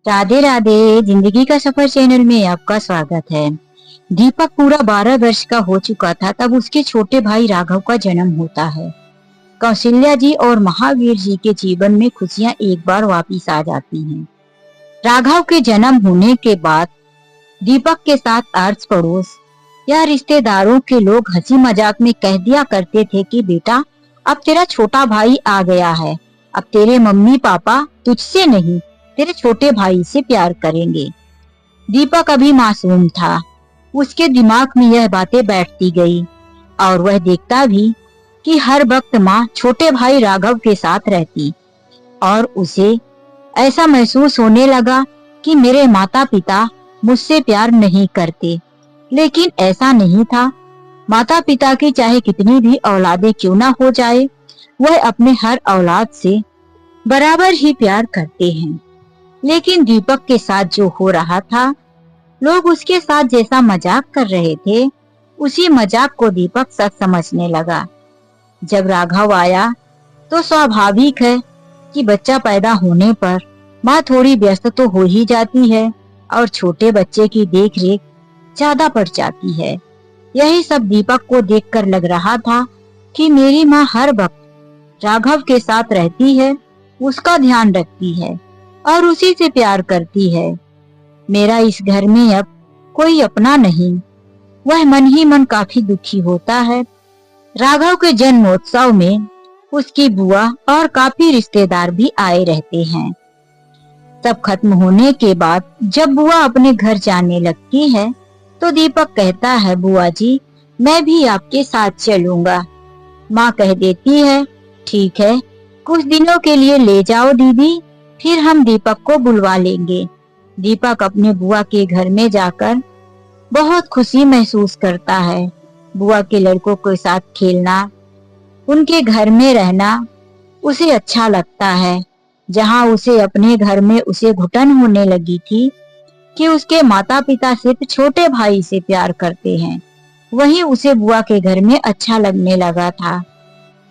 राधे राधे। जिंदगी का सफर चैनल में आपका स्वागत है। दीपक पूरा 12 वर्ष का हो चुका था तब उसके छोटे भाई राघव का जन्म होता है। कौशल्या जी और महावीर जी के जीवन में खुशियां एक बार वापिस आ जाती हैं। राघव के जन्म होने के बाद दीपक के साथ आस पड़ोस या रिश्तेदारों के लोग हंसी मजाक में कह दिया करते थे कि बेटा अब तेरा छोटा भाई आ गया है, अब तेरे मम्मी पापा तुझसे नहीं तेरे छोटे भाई से प्यार करेंगे। दीपक अभी मासूम था, उसके दिमाग में यह बातें बैठती गई और वह देखता भी कि हर वक्त माँ छोटे भाई राघव के साथ रहती और उसे ऐसा महसूस होने लगा कि मेरे माता पिता मुझसे प्यार नहीं करते। लेकिन ऐसा नहीं था। माता पिता की चाहे कितनी भी औलादें क्यों ना हो जाए, वह अपने हर औलाद से बराबर ही प्यार करते हैं। लेकिन दीपक के साथ जो हो रहा था, लोग उसके साथ जैसा मजाक कर रहे थे, उसी मजाक को दीपक सच समझने लगा। जब राघव आया तो स्वाभाविक है कि बच्चा पैदा होने पर माँ थोड़ी व्यस्त तो हो ही जाती है और छोटे बच्चे की देखरेख ज्यादा पड़ जाती है। यही सब दीपक को देखकर लग रहा था कि मेरी माँ हर वक्त राघव के साथ रहती है, उसका ध्यान रखती है और उसी से प्यार करती है। मेरा इस घर में अब कोई अपना नहीं। वह मन ही मन काफी दुखी होता है। राघव के जन्मोत्सव में उसकी बुआ और काफी रिश्तेदार भी आए रहते हैं। सब खत्म होने के बाद जब बुआ अपने घर जाने लगती है तो दीपक कहता है, बुआ जी मैं भी आपके साथ चलूंगा। माँ कह देती है, ठीक है कुछ दिनों के लिए ले जाओ दीदी, फिर हम दीपक को बुलवा लेंगे। दीपक अपने बुआ के घर में जाकर बहुत खुशी महसूस करता है। बुआ के लड़कों के साथ खेलना, उनके घर में रहना उसे अच्छा लगता है। जहां उसे अपने घर में उसे घुटन होने लगी थी कि उसके माता पिता सिर्फ छोटे भाई से प्यार करते हैं, वहीं उसे बुआ के घर में अच्छा लगने लगा था।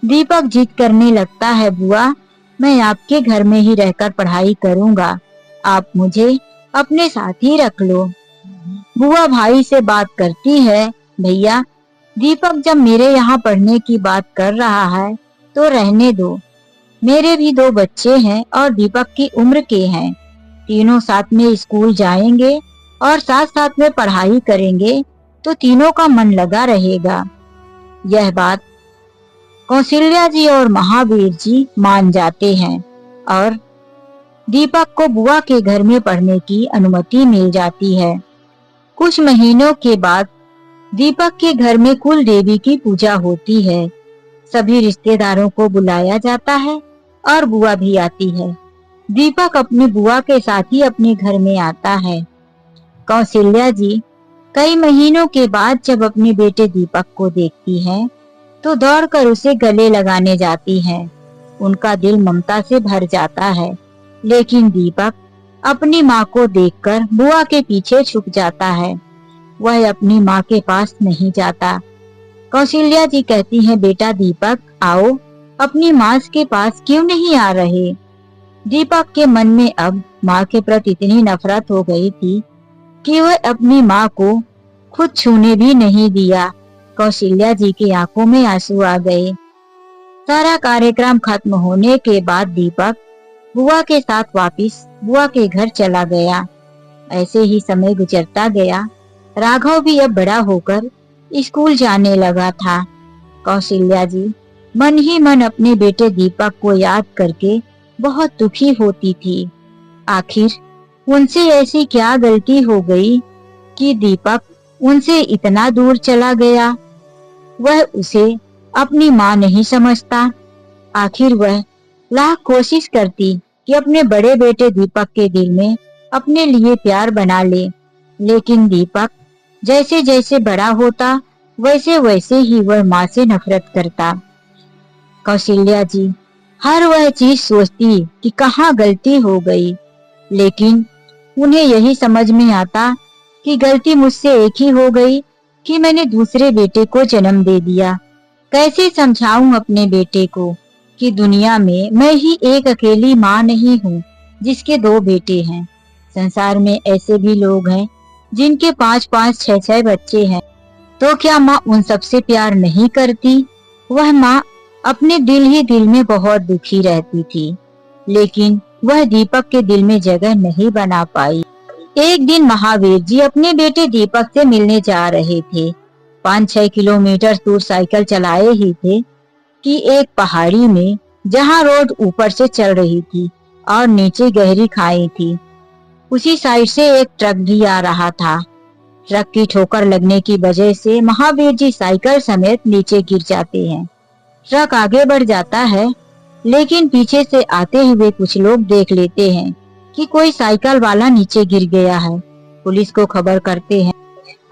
दीपक जिद करने लगता है, बुआ मैं आपके घर में ही रहकर पढ़ाई करूंगा, आप मुझे अपने साथ ही रख लो। बुआ भाई से बात करती है, भैया दीपक जब मेरे यहाँ पढ़ने की बात कर रहा है तो रहने दो, मेरे भी 2 बच्चे हैं और दीपक की उम्र के हैं, तीनों साथ में स्कूल जाएंगे और साथ साथ में पढ़ाई करेंगे तो तीनों का मन लगा रहेगा। यह बात कौशल्या जी और महावीर जी मान जाते हैं और दीपक को बुआ के घर में पढ़ने की अनुमति मिल जाती है। कुछ महीनों के बाद दीपक के घर में कुल देवी की पूजा होती है। सभी रिश्तेदारों को बुलाया जाता है और बुआ भी आती है। दीपक अपनी बुआ के साथ ही अपने घर में आता है। कौशल्या जी कई महीनों के बाद जब अपने बेटे दीपक को देखती है तो दौड़कर उसे गले लगाने जाती है। उनका दिल ममता से भर जाता है। लेकिन दीपक अपनी माँ को देखकर बुआ के पीछे छुप जाता है। वह अपनी माँ के पास नहीं जाता। कौशल्या जी कहती हैं, बेटा दीपक आओ, अपनी माँ के पास क्यों नहीं आ रहे। दीपक के मन में अब माँ के प्रति इतनी नफरत हो गई थी कि वह अपनी माँ को खुद छूने भी नहीं दिया। कौशल्या जी की आंखों में आंसू आ गए। सारा कार्यक्रम खत्म होने के बाद दीपक बुआ के साथ वापस बुआ के घर चला गया। ऐसे ही समय गुजरता गया। राघव भी अब बड़ा होकर स्कूल जाने लगा था। कौशल्या जी मन ही मन अपने बेटे दीपक को याद करके बहुत दुखी होती थी। आखिर उनसे ऐसी क्या गलती हो गई कि दीपक उनसे इतना दूर चला गया। वह उसे अपनी माँ नहीं समझता। आखिर वह लाख कोशिश करती कि अपने बड़े बेटे दीपक के दिल में अपने लिए प्यार बना ले, लेकिन दीपक जैसे जैसे बड़ा होता वैसे वैसे ही वह माँ से नफरत करता। कौशल्या जी हर वह चीज सोचती कि कहाँ गलती हो गई, लेकिन उन्हें यही समझ में आता कि गलती मुझसे एक ही हो गई कि मैंने दूसरे बेटे को जन्म दे दिया। कैसे समझाऊं अपने बेटे को कि दुनिया में मैं ही एक अकेली माँ नहीं हूँ जिसके 2 बेटे हैं। संसार में ऐसे भी लोग हैं जिनके 5-5, 6-6 बच्चे हैं, तो क्या माँ उन सबसे प्यार नहीं करती? वह माँ अपने दिल ही दिल में बहुत दुखी रहती थी, लेकिन वह दीपक के दिल में जगह नहीं बना पाई। एक दिन महावीर जी अपने बेटे दीपक से मिलने जा रहे थे। 5-6 किलोमीटर दूर साइकिल चलाए ही थे कि एक पहाड़ी में, जहाँ रोड ऊपर से चल रही थी और नीचे गहरी खाई थी, उसी साइड से एक ट्रक भी आ रहा था। ट्रक की ठोकर लगने की वजह से महावीर जी साइकिल समेत नीचे गिर जाते हैं। ट्रक आगे बढ़ जाता है, लेकिन पीछे से आते हुए कुछ लोग देख लेते हैं कि कोई साइकिल वाला नीचे गिर गया है। पुलिस को खबर करते हैं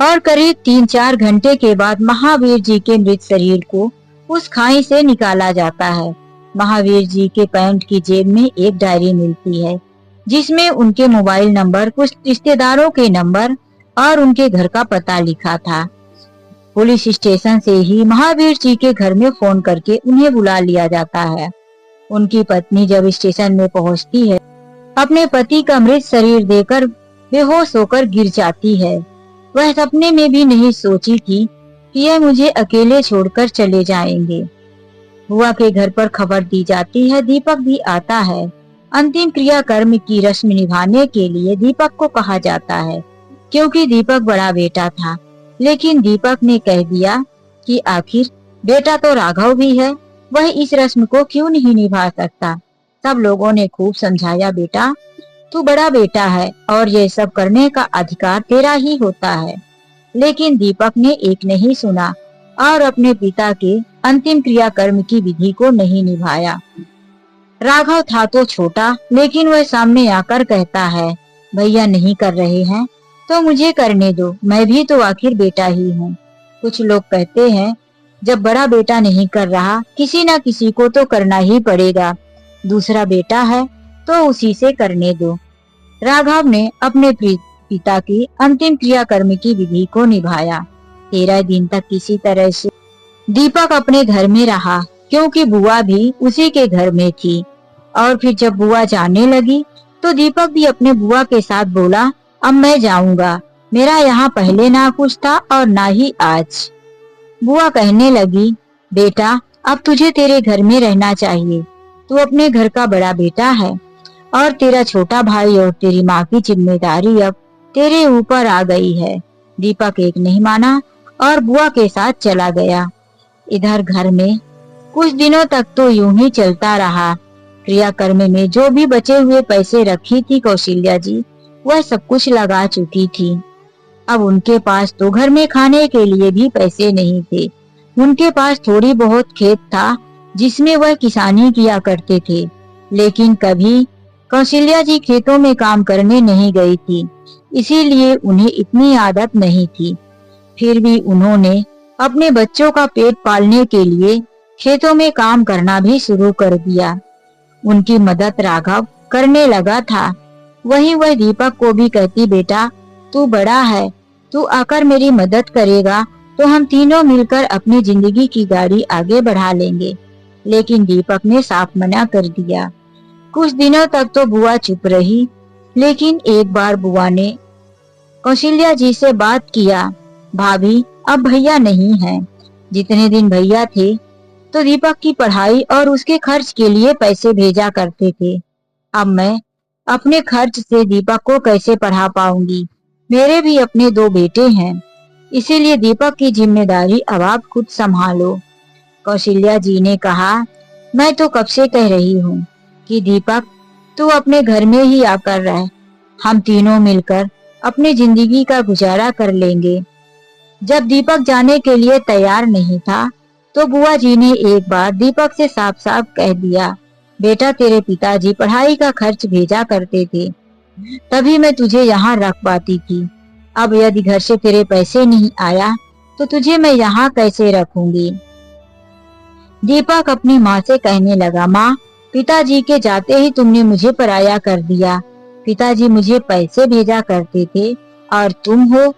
और करीब 3-4 घंटे के बाद महावीर जी के मृत शरीर को उस खाई से निकाला जाता है। महावीर जी के पैंट की जेब में एक डायरी मिलती है, जिसमें उनके मोबाइल नंबर, कुछ रिश्तेदारों के नंबर और उनके घर का पता लिखा था। पुलिस स्टेशन से ही महावीर जी के घर में फोन करके उन्हें बुला लिया जाता है। उनकी पत्नी जब स्टेशन में पहुंचती है, अपने पति का मृत शरीर देखकर बेहोश होकर गिर जाती है। वह सपने में भी नहीं सोची थी कि यह मुझे अकेले छोड़कर चले जाएंगे। बुआ के घर पर खबर दी जाती है। दीपक भी आता है। अंतिम क्रिया कर्म की रस्म निभाने के लिए दीपक को कहा जाता है, क्योंकि दीपक बड़ा बेटा था। लेकिन दीपक ने कह दिया कि आखिर बेटा तो राघव भी है, वह इस रस्म को क्यों नहीं निभा सकता। सब लोगों ने खूब समझाया, बेटा तू बड़ा बेटा है और ये सब करने का अधिकार तेरा ही होता है। लेकिन दीपक ने एक नहीं सुना और अपने पिता के अंतिम क्रिया कर्म की विधि को नहीं निभाया। राघव था तो छोटा, लेकिन वह सामने आकर कहता है, भैया नहीं कर रहे हैं तो मुझे करने दो, मैं भी तो आखिर बेटा ही हूँ। कुछ लोग कहते हैं, जब बड़ा बेटा नहीं कर रहा, किसी न किसी को तो करना ही पड़ेगा, दूसरा बेटा है तो उसी से करने दो। राघव ने अपने पिता की अंतिम क्रिया कर्म की विधि को निभाया। 13 दिन तक किसी तरह से दीपक अपने घर में रहा, क्योंकि बुआ भी उसी के घर में थी। और फिर जब बुआ जाने लगी तो दीपक भी अपने बुआ के साथ बोला, अब मैं जाऊंगा, मेरा यहाँ पहले ना कुछ था और ना ही आज। बुआ कहने लगी, बेटा अब तुझे तेरे घर में रहना चाहिए, तू अपने घर का बड़ा बेटा है और तेरा छोटा भाई और तेरी माँ की जिम्मेदारी अब तेरे ऊपर आ गई है। दीपक एक नहीं माना और बुआ के साथ चला गया। इधर घर में कुछ दिनों तक तो यूं ही चलता रहा। क्रियाकर्म में जो भी बचे हुए पैसे रखी थी कौशल्या जी, वह सब कुछ लगा चुकी थी। अब उनके पास तो घर में खाने के लिए भी पैसे नहीं थे। उनके पास थोड़ी बहुत खेत था, जिसमें वह किसानी किया करते थे, लेकिन कभी कौशल्या जी खेतों में काम करने नहीं गई थी, इसीलिए उन्हें इतनी आदत नहीं थी। फिर भी उन्होंने अपने बच्चों का पेट पालने के लिए खेतों में काम करना भी शुरू कर दिया। उनकी मदद राघव करने लगा था। वहीं वह दीपक को भी कहती, बेटा तू बड़ा है, तू आकर मेरी मदद करेगा तो हम तीनों मिलकर अपनी जिंदगी की गाड़ी आगे बढ़ा लेंगे। लेकिन दीपक ने साफ मना कर दिया। कुछ दिनों तक तो बुआ चुप रही, लेकिन एक बार बुआ ने कौशल्या जी से बात किया, भाभी अब भैया नहीं हैं। जितने दिन भैया थे तो दीपक की पढ़ाई और उसके खर्च के लिए पैसे भेजा करते थे। अब मैं अपने खर्च से दीपक को कैसे पढ़ा पाऊंगी? मेरे भी अपने 2 बेटे हैं, इसीलिए दीपक की जिम्मेदारी अब आप खुद संभालो। कौशल्या जी ने कहा, मैं तो कब से कह रही हूँ कि दीपक तू अपने घर में ही आकर रह, हम तीनों मिलकर अपनी जिंदगी का गुजारा कर लेंगे। जब दीपक जाने के लिए तैयार नहीं था तो बुआ जी ने एक बार दीपक से साफ साफ कह दिया, बेटा तेरे पिताजी पढ़ाई का खर्च भेजा करते थे, तभी मैं तुझे यहाँ रख पाती थी। अब यदि घर से तेरे पैसे नहीं आया तो तुझे मैं यहाँ कैसे रखूंगी? दीपक अपनी माँ से कहने लगा, माँ पिताजी के जाते ही तुमने मुझे पराया कर दिया। पिताजी मुझे पैसे भेजा करते थे और तुम हो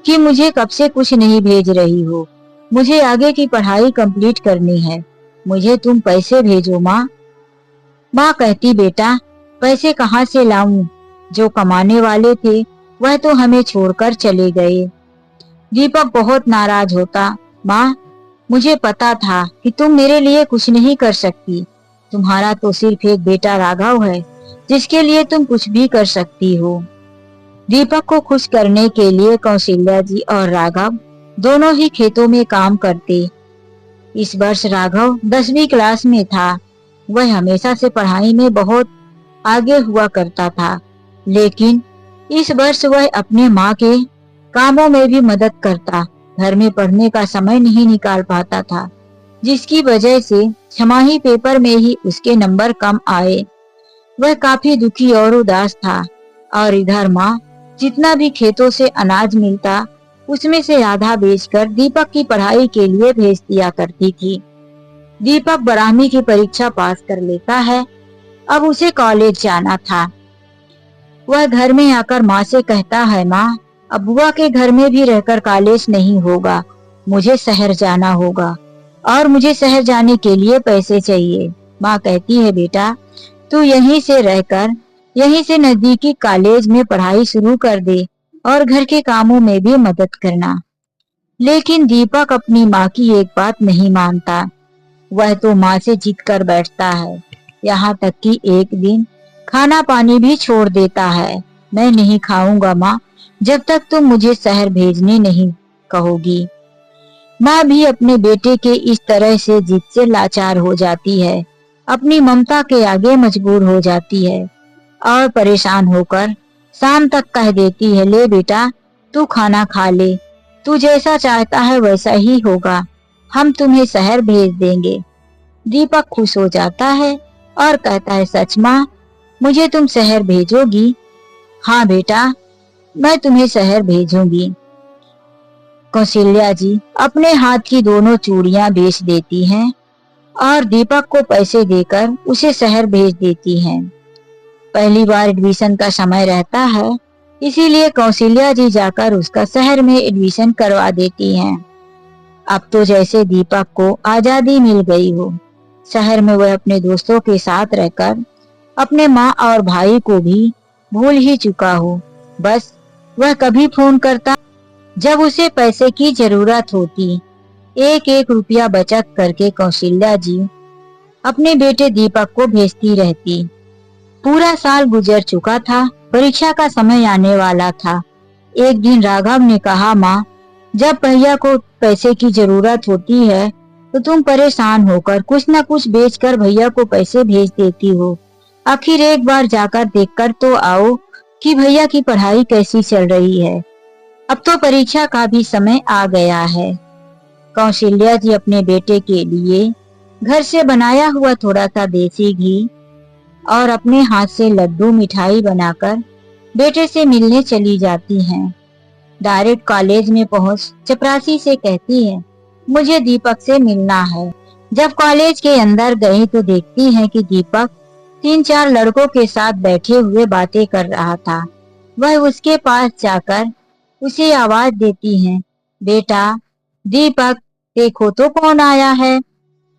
कि मुझे कब से कुछ नहीं भेज रही हो। मुझे आगे की पढ़ाई कंप्लीट करनी है, मुझे तुम पैसे भेजो माँ। माँ कहती, बेटा पैसे कहाँ से लाऊं? जो कमाने वाले थे वह तो हमें छोड़कर चले गए। दीपक बहुत नाराज होता। माँ, मुझे पता था कि तुम मेरे लिए कुछ नहीं कर सकती। तुम्हारा तो सिर्फ एक बेटा राघव है जिसके लिए तुम कुछ भी कर सकती हो। दीपक को खुश करने के लिए कौशल्या जी और राघव दोनों ही खेतों में काम करते। इस वर्ष राघव 10वीं क्लास में था। वह हमेशा से पढ़ाई में बहुत आगे हुआ करता था, लेकिन इस वर्ष वह अपने माँ के कामों में भी मदद करता। घर में पढ़ने का समय नहीं निकाल पाता था, जिसकी वजह से छमाही पेपर में ही उसके नंबर कम आए। वह काफी दुखी और उदास था। और इधर माँ जितना भी खेतों से अनाज मिलता उसमें से आधा बेचकर दीपक की पढ़ाई के लिए भेज दिया करती थी। दीपक 12वीं की परीक्षा पास कर लेता है। अब उसे कॉलेज जाना था। वह घर में आकर माँ से कहता है, माँ, अब बुआ के घर में भी रहकर कॉलेज नहीं होगा, मुझे शहर जाना होगा और मुझे शहर जाने के लिए पैसे चाहिए। माँ कहती है, बेटा तू यहीं से रहकर यहीं से नजदीकी कॉलेज में पढ़ाई शुरू कर दे और घर के कामों में भी मदद करना। लेकिन दीपक अपनी माँ की एक बात नहीं मानता। वह तो माँ से जिद कर बैठता है, यहाँ तक कि एक दिन खाना पानी भी छोड़ देता है। मैं नहीं खाऊंगा माँ, जब तक तुम मुझे शहर भेजने नहीं कहोगी। माँ भी अपने बेटे के इस तरह से जिद से लाचार हो जाती है, अपनी ममता के आगे मजबूर हो जाती है और परेशान होकर शाम तक कह देती है, ले बेटा तू खाना खा ले, तू जैसा चाहता है वैसा ही होगा, हम तुम्हें शहर भेज देंगे। दीपक खुश हो जाता है और कहता है, सच माँ, मुझे तुम शहर भेजोगी? हाँ बेटा, मैं तुम्हें शहर भेजूंगी। कौशल्या जी अपने हाथ की दोनों चूड़ियां बेच देती हैं और दीपक को पैसे देकर उसे शहर भेज देती हैं। पहली बार एडमिशन का समय रहता है, इसीलिए कौशल्या जी जाकर उसका शहर में एडमिशन करवा देती हैं। अब तो जैसे दीपक को आजादी मिल गई हो। शहर में वह अपने दोस्तों के साथ रहकर अपने माँ और भाई को भी भूल ही चुका हो। बस वह कभी फोन करता जब उसे पैसे की जरूरत होती। एक एक रुपया बचत करके कौशल्या जी अपने बेटे दीपक को भेजती रहती। पूरा साल गुजर चुका था, परीक्षा का समय आने वाला था। एक दिन राघव ने कहा, माँ, जब भैया को पैसे की जरूरत होती है तो तुम परेशान होकर कुछ न कुछ बेचकर भैया को पैसे भेज देती हो। आखिर एक बार जाकर देखकर तो आओ कि भैया की पढ़ाई कैसी चल रही है। अब तो परीक्षा का भी समय आ गया है। कौशल्या जी अपने बेटे के लिए घर से बनाया हुआ थोड़ा सा देसी घी और अपने हाथ से लड्डू मिठाई बनाकर बेटे से मिलने चली जाती हैं। डायरेक्ट कॉलेज में पहुंच चपरासी से कहती है, मुझे दीपक से मिलना है। जब कॉलेज के अंदर गई तो देखती है कि दीपक 3-4 लड़कों के साथ बैठे हुए बातें कर रहा था। वह उसके पास जाकर उसे आवाज देती है, बेटा दीपक, देखो तो कौन आया है।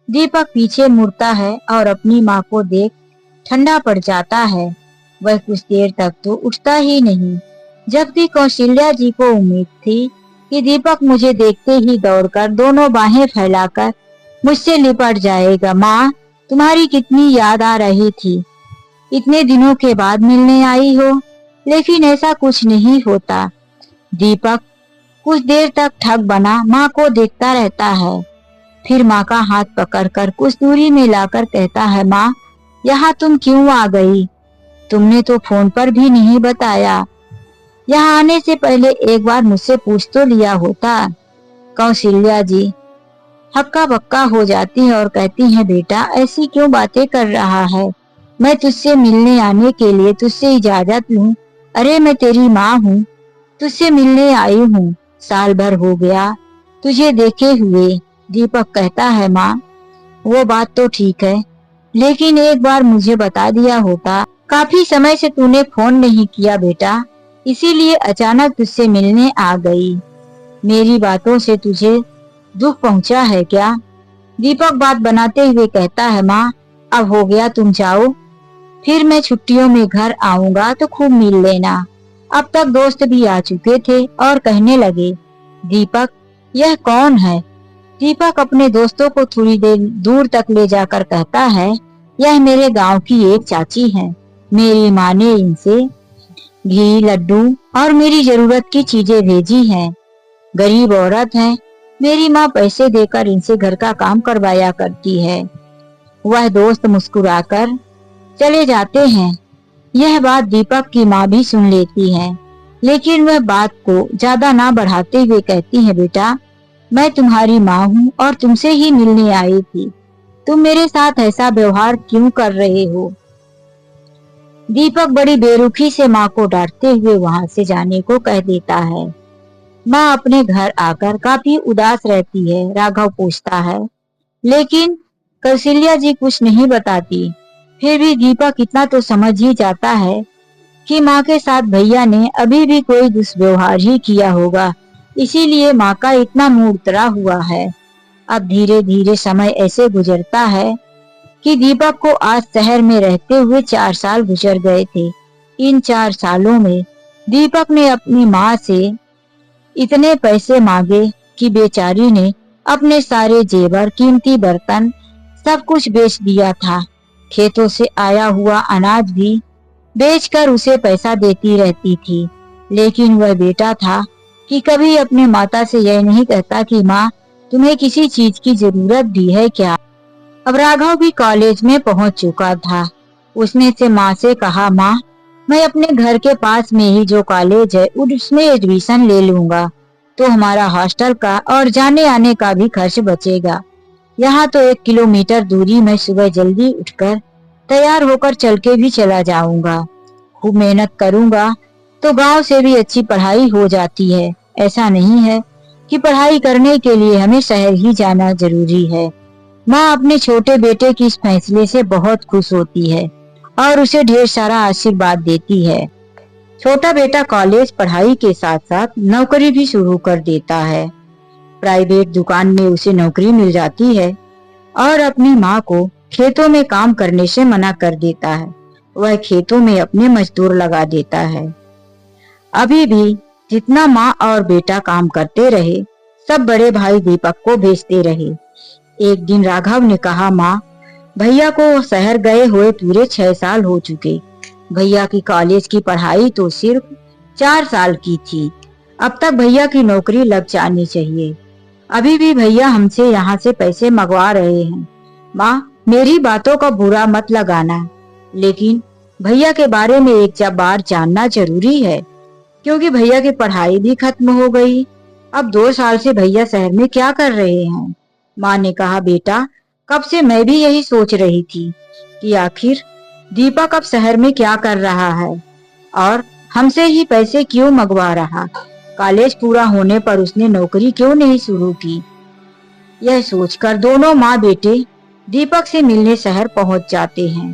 दीपक पीछे मुड़ता है और अपनी माँ को देख ठंडा पड़ जाता है। वह कुछ देर तक तो उठता ही नहीं, जबकि कौशल्या जी को उम्मीद थी कि दीपक मुझे देखते ही दौड़कर दोनों बाहें फैलाकर मुझसे लिपट जाएगा। माँ, तुम्हारी कितनी याद आ रही थी, इतने दिनों के बाद मिलने आई हो। लेकिन ऐसा कुछ नहीं होता। दीपक कुछ देर तक ठग बना माँ को देखता रहता है, फिर माँ का हाथ पकड़कर कुछ दूरी में लाकर कहता है, माँ, यहाँ तुम क्यों आ गई? तुमने तो फोन पर भी नहीं बताया। यहाँ आने से पहले एक बार मुझसे पूछ तो लिया होता। कौशल्या जी हक्का बक्का हो जाती है और कहती है, बेटा ऐसी क्यों बातें कर रहा है? मैं तुझसे मिलने आने के लिए तुझसे इजाजत लूं? अरे मैं तेरी माँ हूँ, तुझसे मिलने आई हूँ। साल भर हो गया तुझे देखे हुए। दीपक कहता है, माँ, वो बात तो ठीक है, लेकिन एक बार मुझे बता दिया होता। काफी समय से तूने फोन नहीं किया बेटा, इसीलिए अचानक तुझसे मिलने आ गई। मेरी बातों से तुझे दुख पहुंचा है क्या? दीपक बात बनाते हुए कहता है, माँ, अब हो गया, तुम जाओ। फिर मैं छुट्टियों में घर आऊंगा तो खूब मिल लेना। अब तक दोस्त भी आ चुके थे और कहने लगे, दीपक यह कौन है? दीपक अपने दोस्तों को थोड़ी देर दूर तक ले जाकर कहता है, यह मेरे गांव की एक चाची है। मेरी माँ ने इनसे घी, लड्डू और मेरी जरूरत की चीजें भेजी हैं। गरीब औरत है, मेरी माँ पैसे देकर इनसे घर का काम करवाया करती है। वह दोस्त मुस्कुराकर चले जाते हैं। यह बात दीपक की माँ भी सुन लेती है, लेकिन वह बात को ज्यादा ना बढ़ाते हुए कहती है, बेटा मैं तुम्हारी माँ हूँ और तुमसे ही मिलने आई थी। तुम मेरे साथ ऐसा व्यवहार क्यों कर रहे हो? दीपक बड़ी बेरुखी से माँ को डांटते हुए वहां से जाने को कह देता है। माँ अपने घर आकर काफी उदास रहती है। राघव पूछता है, लेकिन कौशल्या जी कुछ नहीं बताती। फिर भी दीपक इतना तो समझ ही जाता है कि माँ के साथ भैया ने अभी भी कोई दुष्व्यवहार ही किया होगा, इसीलिए माँ का इतना मूड उतरा हुआ है। अब धीरे धीरे समय ऐसे गुजरता है कि दीपक को आज शहर में रहते हुए 4 साल गुजर गए थे। इन 4 सालों में दीपक ने अपनी माँ से इतने पैसे मांगे कि बेचारी ने अपने सारे जेवर, कीमती बर्तन सब कुछ बेच दिया था। खेतों से आया हुआ अनाज भी बेचकर उसे पैसा देती रहती थी। लेकिन वह बेटा था कि कभी अपने माता से यह नहीं कहता कि माँ तुम्हें किसी चीज की जरूरत भी है क्या। अब राघव भी कॉलेज में पहुंच चुका था। उसने से माँ से कहा, माँ मैं अपने घर के पास में ही जो कॉलेज है उसमें एडमिशन ले लूंगा, तो हमारा हॉस्टल का और जाने आने का भी खर्च बचेगा। यहाँ तो 1 किलोमीटर दूरी में सुबह जल्दी उठकर तैयार होकर चल के भी चला जाऊंगा। खूब मेहनत करूंगा तो गांव से भी अच्छी पढ़ाई हो जाती है। ऐसा नहीं है कि पढ़ाई करने के लिए हमें शहर ही जाना जरूरी है। माँ अपने छोटे बेटे के इस फैसले से बहुत खुश होती है और उसे ढेर सारा आशीर्वाद देती है। छोटा बेटा कॉलेज पढ़ाई के साथ साथ नौकरी भी शुरू कर देता है। प्राइवेट दुकान में उसे नौकरी मिल जाती है और अपनी माँ को खेतों में काम करने से मना कर देता है। वह खेतों में अपने मजदूर लगा देता है। अभी भी जितना माँ और बेटा काम करते रहे, सब बड़े भाई दीपक को भेजते रहे। एक दिन राघव ने कहा, माँ भैया को शहर गए हुए पूरे 6 साल हो चुके। भैया की कॉलेज की पढ़ाई तो सिर्फ 4 साल की थी। अब तक भैया की नौकरी लग जानी चाहिए। अभी भी भैया हमसे यहाँ से पैसे मंगवा रहे हैं। माँ मेरी बातों का बुरा मत लगाना, लेकिन भैया के बारे में एक बार जानना जरूरी है, क्योंकि भैया की पढ़ाई भी खत्म हो गई। अब 2 साल से भैया शहर में क्या कर रहे हैं? माँ ने कहा, बेटा कब से मैं भी यही सोच रही थी कि आखिर दीपक अब शहर में क्या कर रहा है और हमसे ही पैसे क्यों मंगवा रहा। कॉलेज पूरा होने पर उसने नौकरी क्यों नहीं शुरू की। यह सोचकर दोनों माँ बेटे दीपक से मिलने शहर पहुंच जाते हैं।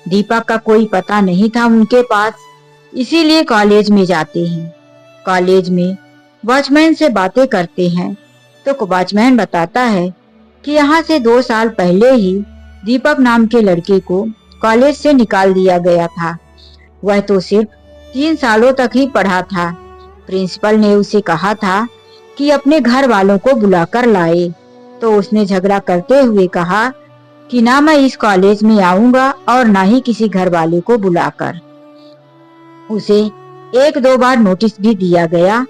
दीपक का कोई पता नहीं था उनके पास, इसीलिए कॉलेज में जाते हैं। कॉलेज में वॉचमैन से बातें करते हैं तो वॉचमैन बताता है कि यहाँ से 2 साल पहले ही दीपक नाम के लड़के को कॉलेज से निकाल दिया गया था। वह तो सिर्फ 3 सालों तक ही पढ़ा था। प्रिंसिपल ने उसे कहा था कि अपने घर वालों को बुलाकर लाए, तो उसने झगड़ा करते हुए कहा कि ना मैं इस कॉलेज में आऊंगा और ना ही किसी घर वाले को बुलाकर। उसे 1-2 बार नोटिस भी दिया गया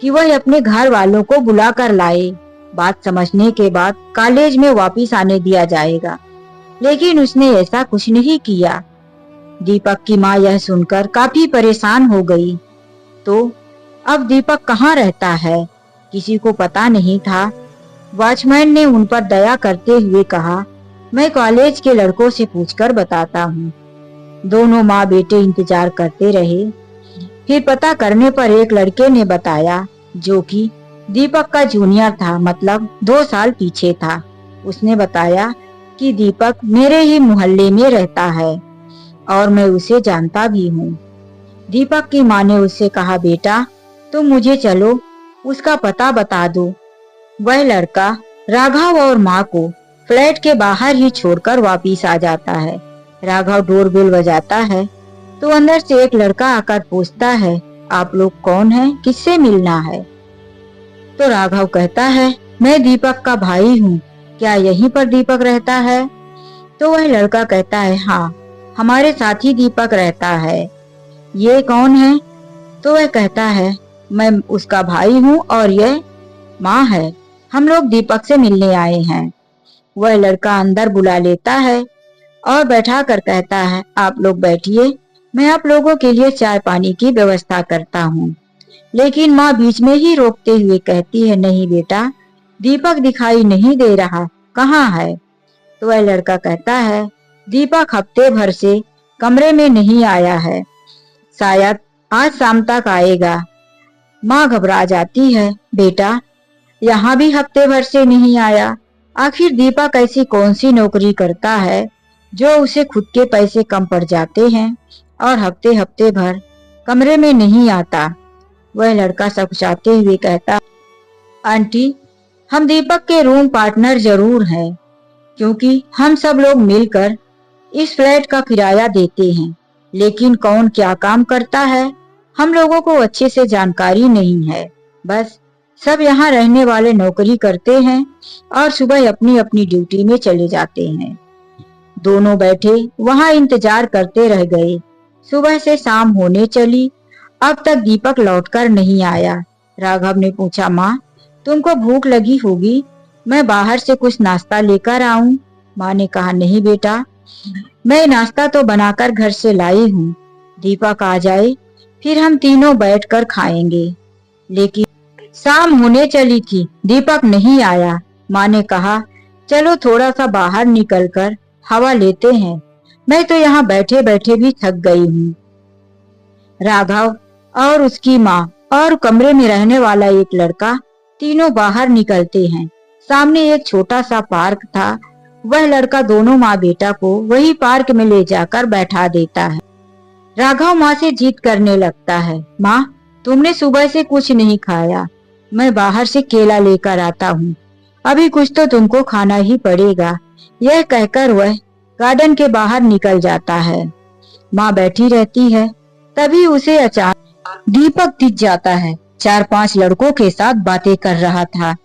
कि वह अपने घर वालों को बुलाकर लाए। बात समझने के बाद कॉलेज में वापस आने दिया जाएगा, लेकिन उसने ऐसा कुछ नहीं किया। दीपक की माँ यह सुनकर काफी परेशान हो गई। तो अब दीपक कहाँ रहता है किसी को पता नहीं था। वॉचमैन ने उन पर दया करते हुए कहा, मैं कॉलेज के लड़कों से पूछकर बताता हूँ। दोनों माँ बेटे इंतजार करते रहे। फिर पता करने पर एक लड़के ने बताया, जो कि दीपक का जूनियर था, मतलब 2 साल पीछे था। उसने बताया कि दीपक मेरे ही मोहल्ले में रहता है और मैं उसे जानता भी हूँ। दीपक की माँ ने उससे कहा, बेटा तुम मुझे चलो उसका पता बता दो। वह लड़का राघव और माँ को फ्लैट के बाहर ही छोड़कर वापिस आ जाता है। राघव डोरबेल बजाता है तो अंदर से एक लड़का आकर पूछता है, आप लोग कौन हैं? किससे मिलना है? तो राघव कहता है, मैं दीपक का भाई हूँ, क्या यहीं पर दीपक रहता है? तो वह लड़का कहता है, हाँ, हमारे साथ ही दीपक रहता है। ये कौन है? तो वह कहता है, मैं उसका भाई हूँ और यह माँ है, हम लोग दीपक से मिलने आए हैं। वह लड़का अंदर बुला लेता है और बैठा कर कहता है, आप लोग बैठिए, मैं आप लोगों के लिए चाय पानी की व्यवस्था करता हूँ। लेकिन माँ बीच में ही रोकते हुए कहती है, नहीं बेटा, दीपक दिखाई नहीं दे रहा, कहाँ है? तो वह लड़का कहता है, दीपक हफ्ते भर से कमरे में नहीं आया है, शायद आज शाम तक आएगा। माँ घबरा जाती है, बेटा, यहाँ भी हफ्ते भर से नहीं आया, आखिर दीपक ऐसी कौन सी नौकरी करता है जो उसे खुद के पैसे कम पड़ जाते हैं और हफ्ते हफ्ते भर कमरे में नहीं आता। वह लड़का सकुचाते हुए कहता, आंटी, हम दीपक के रूम पार्टनर जरूर हैं, क्योंकि हम सब लोग मिलकर इस फ्लैट का किराया देते हैं, लेकिन कौन क्या काम करता है हम लोगों को अच्छे से जानकारी नहीं है। बस सब यहाँ रहने वाले नौकरी करते हैं और सुबह अपनी अपनी ड्यूटी में चले जाते हैं। दोनों बैठे वहाँ इंतजार करते रह गए। सुबह से शाम होने चली, अब तक दीपक लौटकर नहीं आया। राघव ने पूछा, माँ, तुमको भूख लगी होगी, मैं बाहर से कुछ नाश्ता लेकर आऊं? माँ ने कहा, नहीं बेटा, मैं नाश्ता तो बनाकर घर से लाई हूँ, दीपक आ जाए फिर हम तीनों बैठकर खाएंगे। लेकिन शाम होने चली थी, दीपक नहीं आया। माँ ने कहा, चलो थोड़ा सा बाहर निकलकर हवा लेते हैं, मैं तो यहाँ बैठे बैठे भी थक गई हूँ। राघव और उसकी माँ और कमरे में रहने वाला एक लड़का तीनों बाहर निकलते हैं। सामने एक छोटा सा पार्क था। वह लड़का दोनों माँ बेटा को वही पार्क में ले जाकर बैठा देता है। राघव माँ से जिद करने लगता है, माँ, तुमने सुबह से कुछ नहीं खाया, मैं बाहर से केला लेकर आता हूँ, अभी कुछ तो तुमको खाना ही पड़ेगा। यह कहकर वह गार्डन के बाहर निकल जाता है। माँ बैठी रहती है, तभी उसे अचानक दीपक दिख जाता है। 4-5 लड़कों के साथ बातें कर रहा था।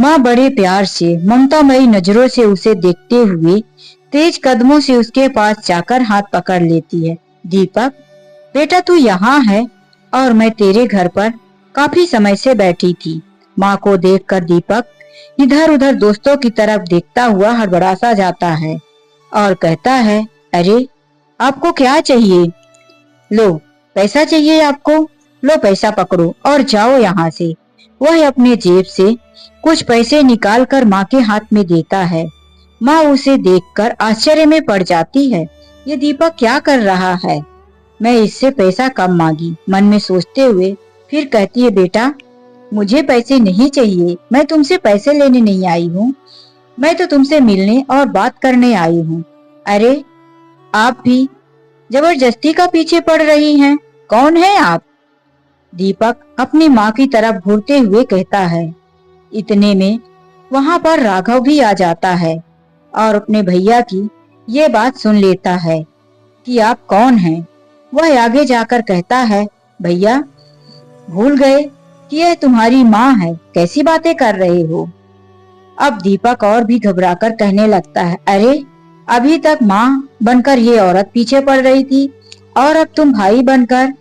माँ बड़े प्यार से ममतामयी नजरों से उसे देखते हुए तेज कदमों से उसके पास जाकर हाथ पकड़ लेती है। दीपक, बेटा, तू यहाँ है और मैं तेरे घर पर काफी समय से बैठी थी। माँ को देखकर दीपक इधर उधर दोस्तों की तरफ देखता हुआ हड़बड़ा सा जाता है और कहता है, अरे, आपको क्या चाहिए? लो, पैसा चाहिए आपको? लो पैसा पकड़ो और जाओ यहाँ से। वह अपने जेब से कुछ पैसे निकालकर माँ के हाथ में देता है। माँ उसे देखकर आश्चर्य में पड़ जाती है, ये दीपक क्या कर रहा है? मैं इससे पैसा कम मांगी, मन में सोचते हुए फिर कहती है, बेटा, मुझे पैसे नहीं चाहिए, मैं तुमसे पैसे लेने नहीं आई हूँ, मैं तो तुमसे मिलने और बात करने आई हूँ। अरे, आप भी जबरदस्ती का पीछे पड़ रही हैं, कौन है आप? दीपक अपनी माँ की तरफ घूरते हुए कहता है। इतने में वहां पर राघव भी आ जाता है और अपने भैया की ये बात सुन लेता है कि आप कौन हैं। वह आगे जाकर कहता है, भैया, भूल गए कि यह तुम्हारी माँ है, कैसी बातें कर रहे हो? अब दीपक और भी घबराकर कहने लगता है, अरे, अभी तक माँ बनकर ये औरत पीछे पड़ रही थी और अब तुम भाई बनकर।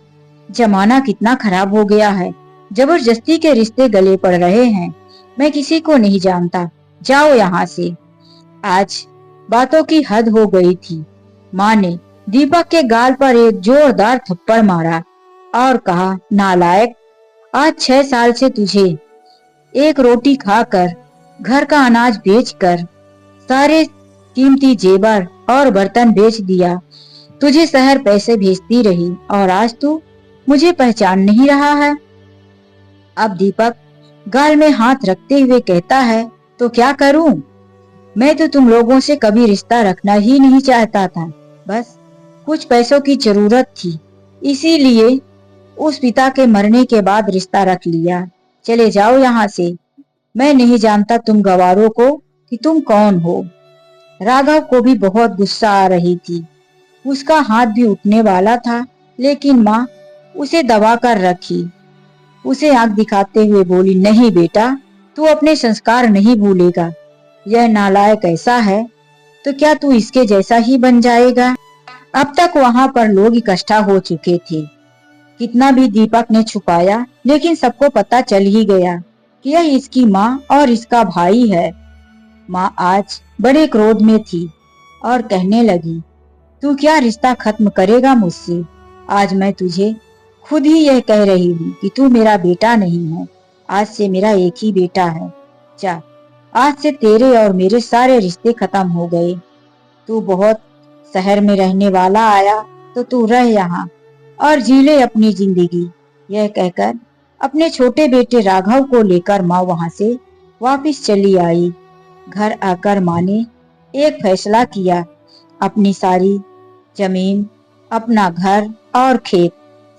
जमाना कितना खराब हो गया है, जबरदस्ती के रिश्ते गले पड़ रहे हैं। मैं किसी को नहीं जानता, जाओ यहाँ से। आज बातों की हद हो गई थी। माँ ने दीपक के गाल पर एक जोरदार थप्पड़ मारा और कहा, नालायक, आज 6 साल से तुझे एक रोटी खाकर, घर का अनाज बेचकर, सारे कीमती जेवर और बर्तन बेच दिया, तुझे शहर पैसे भेजती रही और आज तू मुझे पहचान नहीं रहा है। अब दीपक गाल में हाथ रखते हुए कहता है, तो क्या करूं? मैं तो तुम लोगों से कभी रिश्ता रखना ही नहीं चाहता था, बस कुछ पैसों की जरूरत थी, इसीलिए उस पिता के मरने के बाद रिश्ता रख लिया। चले जाओ यहाँ से, मैं नहीं जानता तुम गवारों को कि तुम कौन हो। राघव को भी बहुत गुस्सा आ रही थी। उसका हाथ भी उठने वाला था, लेकिन माँ उसे दबा कर रखी। उसे आंख दिखाते हुए बोली, नहीं बेटा, तू अपने संस्कार नहीं भूलेगा। यह नालायक ऐसा है तो क्या तू इसके जैसा ही बन जाएगा। अब तक वहां पर लोग इकट्ठा हो चुके थे। कितना भी दीपक ने छुपाया, लेकिन सबको पता चल ही गया कि यह इसकी माँ और इसका भाई है। माँ आज बड़े क्रोध में थी और कहने लगी, तू क्या रिश्ता खत्म करेगा मुझसे? आज मैं तुझे खुद ही यह कह रही हूँ कि तू मेरा बेटा नहीं है। आज से मेरा एक ही बेटा है। जा, आज से तेरे और मेरे सारे रिश्ते खत्म हो गए। तू बहुत शहर में रहने वाला आया तो तू रह यहाँ और जी ले अपनी जिंदगी। यह कहकर अपने छोटे बेटे राघव को लेकर माँ वहां से वापिस चली आई। घर आकर माँ ने एक फैसला किया। अपनी सारी जमीन, अपना घर और खेत,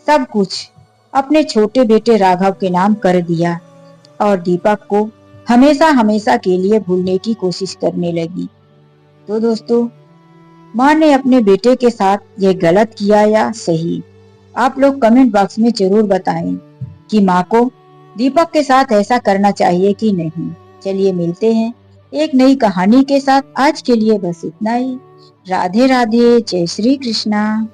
सब कुछ अपने छोटे बेटे राघव के नाम कर दिया और दीपक को हमेशा हमेशा के लिए भूलने की कोशिश करने लगी। तो दोस्तों, माँ ने अपने बेटे के साथ ये गलत किया या सही? आप लोग कमेंट बॉक्स में जरूर बताएं कि माँ को दीपक के साथ ऐसा करना चाहिए कि नहीं। चलिए मिलते हैं एक नई कहानी के साथ। आज के लिए बस इतना ही। राधे राधे, जय श्री कृष्णा।